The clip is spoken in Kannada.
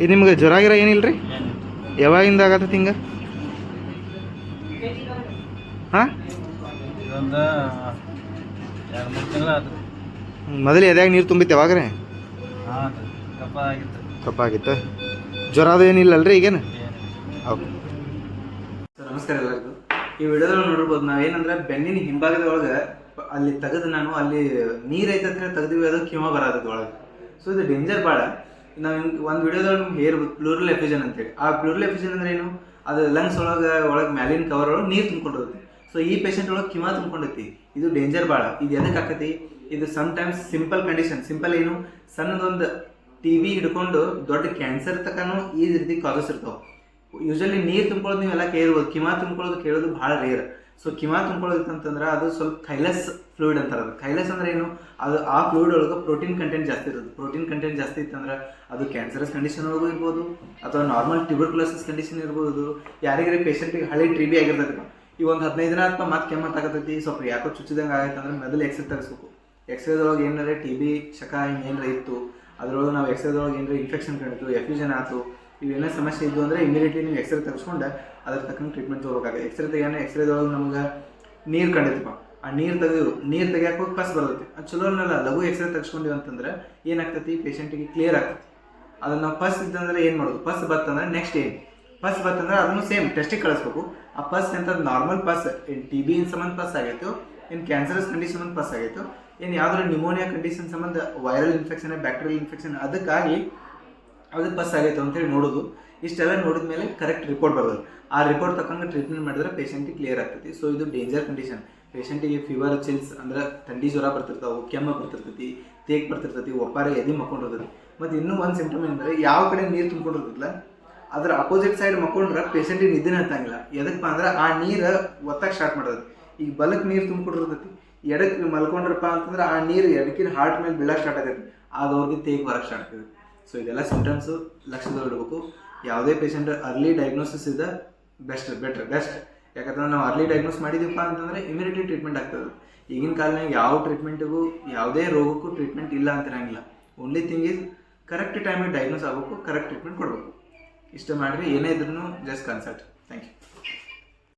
ಇದು ನಿಮ್ಗೆ ಜ್ವರ ಗಿರ ಏನಿಲ್ಲ ರೀ? ಯಾವಾಗಿಂದ ಆಗತ್ತೆ ಹಿಂಗೆ? ಹಾಂ, ಇದೊಂದು 2-3 ತಿಂಗಳು ಆಯ್ತು. ಮೊದಲು ಎದ್ಯಾಗ ನೀರು ತುಂಬಿತ್ತು ಯಾವಾಗ ರೀ? ಹಾಂ, ಕಫ ಆಗಿತ್ತು. ಕಪ್ಪ ಆಗಿತ್ತು. ಜ್ವರ ಅದು ಏನಿಲ್ಲಲ್ರಿ ಈಗೇನು? ಓಕೆ ಸರ್ ನಮಸ್ಕಾರ ಎಲ್ಲರಿಗೂ. ಈ ವಿಡಿಯೋದಲ್ಲಿ ನೋಡಿರ್ಬೋದು ನಾವೇನಂದ್ರೆ ಬೆನ್ನಿನ ಹಿಂಭಾಗದ ಒಳಗೆ ಅಲ್ಲಿ ತೆಗೆದು ನಾನು ಅಲ್ಲಿ ನೀರು ಐತಂದ್ರೆ ತೆಗೆದಿವಿ, ಅದು ಕಿವ ಬರೋದು ಒಳಗೆ. ಸೊ ಇದು ಡೇಂಜರ್ ಭಾಳ. ನಾವು ಒಂದು ವಿಡಿಯೋದಲ್ಲಿ ನಿಮ್ಗೆ ಹೇರ್ಬೋದು ಪ್ಲೂರಲ್ ಎಫಿಷನ್ ಅಂತೇಳಿ. ಆ ಪ್ಲೂರಲ್ ಎಫಿಷನ್ ಅಂದ್ರೆ ಏನು? ಅದು ಲಂಗ್ಸ್ ಒಳಗೆ ಮ್ಯಾಲಿನ ಕವರ್ ಒಳಗೆ ನೀರು ತುಂಬ್ಕೊಂಡಿರುತ್ತೆ. ಸೊ ಈ ಪೇಷಂಟ್ ಒಳಗೆ ಕಿವ ತುಂಬ್ಕೊಂಡೈತಿ. ಇದು ಡೇಂಜರ್ ಭಾಳ. ಇದು ಎದಕ್ಕೆ ಆಕತಿ? ಇದು ಸಮ್ಟೈಮ್ಸ್ ಸಿಂಪಲ್ ಕಂಡೀಷನ್. ಸಿಂಪಲ್ ಏನು? ಸಣ್ಣದೊಂದು TB ಹಿಡ್ಕೊಂಡು ದೊಡ್ಡ ಕ್ಯಾನ್ಸರ್ ತನಕನೂ ಈ ರೀತಿ ಕಾಸಸ್ ಇರ್ತಾವೆ. ಯೂಶಲಿ ನೀರು ತುಂಬ್ಕೊಳ್ಳೋದು ನೀವೆಲ್ಲ ಕೇಳ್ಬೋದು, ಕಿಮಾ ತುಂಬ್ಕೊಳ್ಳೋದು ಕೇಳೋದು ಭಾಳ ರೇರ್. ಸೊ ಕಿಮಾ ತುಂಬ್ಕೊಳ್ಳೋದು ಅಂತಂದ್ರೆ ಅದು ಸ್ವಲ್ಪ ಥೈಲಸ್ ಫ್ಲೂಯಿಡ್ ಅಂತಾರೆ. ಅದು ಥೈಲಸ್ ಅಂದ್ರೆ ಏನು? ಅದು ಆ ಫ್ಲೂಯಿಡ್ ಒಳಗೆ ಪ್ರೋಟೀನ್ ಕಂಟೆಂಟ್ ಜಾಸ್ತಿ ಇರುತ್ತೆ. ಪ್ರೋಟೀನ್ ಕಂಟೆಂಟ್ ಜಾಸ್ತಿ ಇತ್ತಂದ್ರೆ ಅದು ಕ್ಯಾನ್ಸರಸ್ ಕಂಡೀಷನ್ ಒಳಗೂ ಇರ್ಬೋದು, ಅಥವಾ ನಾರ್ಮಲ್ ಟ್ಯೂಬರ್ಕ್ಯುಲೋಸಿಸ್ ಕಂಡೀಷನ್ ಇರ್ಬೋದು. ಯಾರಿಗಾರಿ ಪೇಷಂಟಿಗೆ ಹಳೆ TB ಆಗಿರ್ತೈತಿ, ಈ ಒಂದು 15 ದಿನ ಅಥವಾ ಮತ್ತೆ ಕೆಮ್ಮತ್ತಾಗತೈತಿ, ಸ್ವಲ್ಪ ಯಾಕೋ ಚುಚ್ಚಿದಂಗೆ ಆಗೈತೆ ಅಂದ್ರೆ ಮೊದಲು ಎಕ್ಸ್ರೇ ತೆಗಿಸ್ಬೇಕು. ಎಕ್ಸ್ರೇದೊಳಗೆ ಏನಾರ TB ಶಕ ಹಿಂಗೆ ಏನಾರ ಇತ್ತು, ಅದರೊಳಗೆ ನಾವು ಎಕ್ಸ್ರೇದೊಳಗೆ ಏನಾರ ಇನ್ಫೆಕ್ಷನ್ ಕಂಡಿತ್ತು, ಎಫ್ಯೂಷನ್ ಆಯಿತು, ಇವೇನೋ ಸಮಸ್ಯೆ ಇದ್ದು ಅಂದರೆ ಇಮಿಡಿಯೇಟ್ಲಿ ನೀವು ಎಕ್ಸ್ರೇ ತೆಗೆಸ್ಕೊಂಡು ಅದ್ರ ತಕ್ಕಂಗೆ ಟ್ರೀಟ್ಮೆಂಟ್ ತೊಗೋಬೇಕಾಗುತ್ತೆ. ಎಕ್ಸ್ರೇ ತೆಗಿಯೋಣ, ಎಕ್ಸ್ರೇದೊಳಗೆ ನಮ್ಗೆ ನೀರು ಕಂಡಿತ್ತಪ್ಪ, ಆ ನೀರು ತೆಗಿಯೋಕೆ ಹೋಗಿ ಪಸ್ ಬರ್ತೈತಿ. ಅದು ಚಲೋ ಅನ್ನಲ್ಲ. ಲಘು ಎಕ್ಸ್ರೇ ತೆಗೆಸ್ಕೊಂಡಿವಿ ಅಂತಂದ್ರೆ ಏನಾಗ್ತೈತಿ, ಪೇಷಂಟಿಗೆ ಕ್ಲಿಯರ್ ಆಗ್ತೈತಿ. ಅದನ್ನು ನಾವು ಪಸ್ ಇತ್ತಂದ್ರೆ ಏನು ಮಾಡೋದು? ಪಸ್ ಬತ್ತಂದ್ರೆ ನೆಕ್ಸ್ಟ್ ಏನು? ಪಸ್ ಬತ್ತಂದ್ರೆ ಅದನ್ನು ಸೇಮ್ ಟೆಸ್ಟಿಗೆ ಕಳಿಸ್ಬೇಕು. ಆ ಪಸ್ ಎಂತ ನಾರ್ಮಲ್ ಪಸ್ ಏನು TB ಸಂಬಂಧ ಪಸ್ ಆಗೈತು, ಏನು ಕ್ಯಾನ್ಸರಸ್ ಕಂಡೀಷನ್ ಸಂಬಂಧ ಪಸ್ ಆಗೈತು, ಏನು ಯಾವ್ದಾದ್ರು ನ್ಯೂಮೋನಿಯಾ ಕಂಡೀಷನ್ ಸಂಬಂಧ ವೈರಲ್ ಇನ್ಫೆಕ್ಷನ್, ಬ್ಯಾಕ್ಟೀರಿಯಲ್ ಇನ್ಫೆಕ್ಷನ್ ಅದಕ್ಕಾಗಿ ಅದಕ್ಕೆ ಪಸ್ ಆಗೈತೆ ಅಂತೇಳಿ ನೋಡೋದು. ಇಷ್ಟೆಲ್ಲ ನೋಡಿದ ಮೇಲೆ ಕರೆಕ್ಟ್ ರಿಪೋರ್ಟ್ ಬರೋದು. ಆ ರಿಪೋರ್ಟ್ ತಕ್ಕಂಗೆ ಟ್ರೀಟ್ಮೆಂಟ್ ಮಾಡಿದ್ರೆ ಪೇಷಂಟಿಗೆ ಕ್ಲಿಯರ್ ಆಗ್ತೈತಿ. ಸೊ ಇದು ಡೇಂಜರ್ ಕಂಡೀಷನ್. ಪೇಷಂಟಿಗೆ ಫೀವರ್, ಚಿಲ್ಸ್ ಅಂದ್ರೆ ಥಂಡಿ ಜ್ವರ ಬರ್ತಿರ್ತಾವೆ, ಕೆಮ್ಮು ಬರ್ತಿರ್ತೈತಿ, ತೇಗ್ ಬರ್ತಿರ್ತೈತಿ, ಒಪ್ಪಾರೆ ಎದೆ ಮಕ್ಕೊಂಡಿರ್ತೈತಿ. ಮತ್ತು ಇನ್ನೂ ಒಂದು ಸಿಂಪ್ಟಮ್ ಏನಂದರೆ ಯಾವ ಕಡೆ ನೀರು ತುಂಬ್ಕೊಂಡಿರ್ತೈತಲ್ಲ ಅದ್ರ ಅಪೋಸಿಟ್ ಸೈಡ್ ಮಕ್ಕೊಂಡ್ರೆ ಪೇಷಂಟಿಗೆ ನಿದ್ದೆ ಹತ್ತಂಗಿಲ್ಲ. ಎದಕ್ಕೆ ಅಂದ್ರೆ ಆ ನೀರು ಒತ್ತಕ್ಕೆ ಸ್ಟಾರ್ಟ್ ಮಾಡೋದು. ಈಗ ಬಲಕ್ಕೆ ನೀರು ತುಂಬಿಕೊಂಡಿರ್ತೈತಿ, ಎಡಕ್ಕೆ ಮಲ್ಕೊಂಡ್ರಪ್ಪ ಅಂತಂದ್ರೆ ಆ ನೀರು ಎಡಕಿನ ಹಾರ್ಟ್ ಮೇಲೆ ಬೀಳಕ್ಕೆ ಸ್ಟಾರ್ಟ್ ಆಗೈತಿ, ಅದವ್ರಿಗೆ ತೇಗ್ ಬರೋಕ್ಕೆ ಸ್ಟಾರ್ಟ್ ಆಗ್ತದೆ. ಸೊ ಇದೆಲ್ಲ ಸಿಂಪ್ಟಮ್ಸು ಲಕ್ಷದಲ್ಲಿಡಬೇಕು. ಯಾವುದೇ ಪೇಷಂಟ್ ಅರ್ಲಿ ಡಯಾಗ್ನೋಸಿಸ್ ಇದೆ ಬೆಸ್ಟ್. ಯಾಕಂದ್ರೆ ನಾವು ಅರ್ಲಿ ಡಯಾಗ್ನೋಸ್ ಮಾಡಿದೀವಪ್ಪ ಅಂತಂದರೆ ಇಮಿಡಿಯೇಟ್ಲಿ ಟ್ರೀಟ್ಮೆಂಟ್ ಆಗ್ತದೆ. ಈಗಿನ ಕಾಲನಾಗ ಯಾವ ಟ್ರೀಟ್ಮೆಂಟಿಗೂ ಯಾವುದೇ ರೋಗಕ್ಕೂ ಟ್ರೀಟ್ಮೆಂಟ್ ಇಲ್ಲ ಅಂತಿರಂಗಿಲ್ಲ. ಓನ್ಲಿ ಥಿಂಗ್ ಈಸ್ ಕರೆಕ್ಟ್ ಟೈಮಿಗೆ ಡಯಾಗ್ನೋಸ್ ಆಗಬೇಕು, ಕರೆಕ್ಟ್ ಟ್ರೀಟ್ಮೆಂಟ್ ಕೊಡಬೇಕು. ಇಷ್ಟ ಮಾಡಿರಿ. ಏನೇ ಇದ್ರೂ ಜಸ್ಟ್ ಕನ್ಸಲ್ಟ್. Thank you.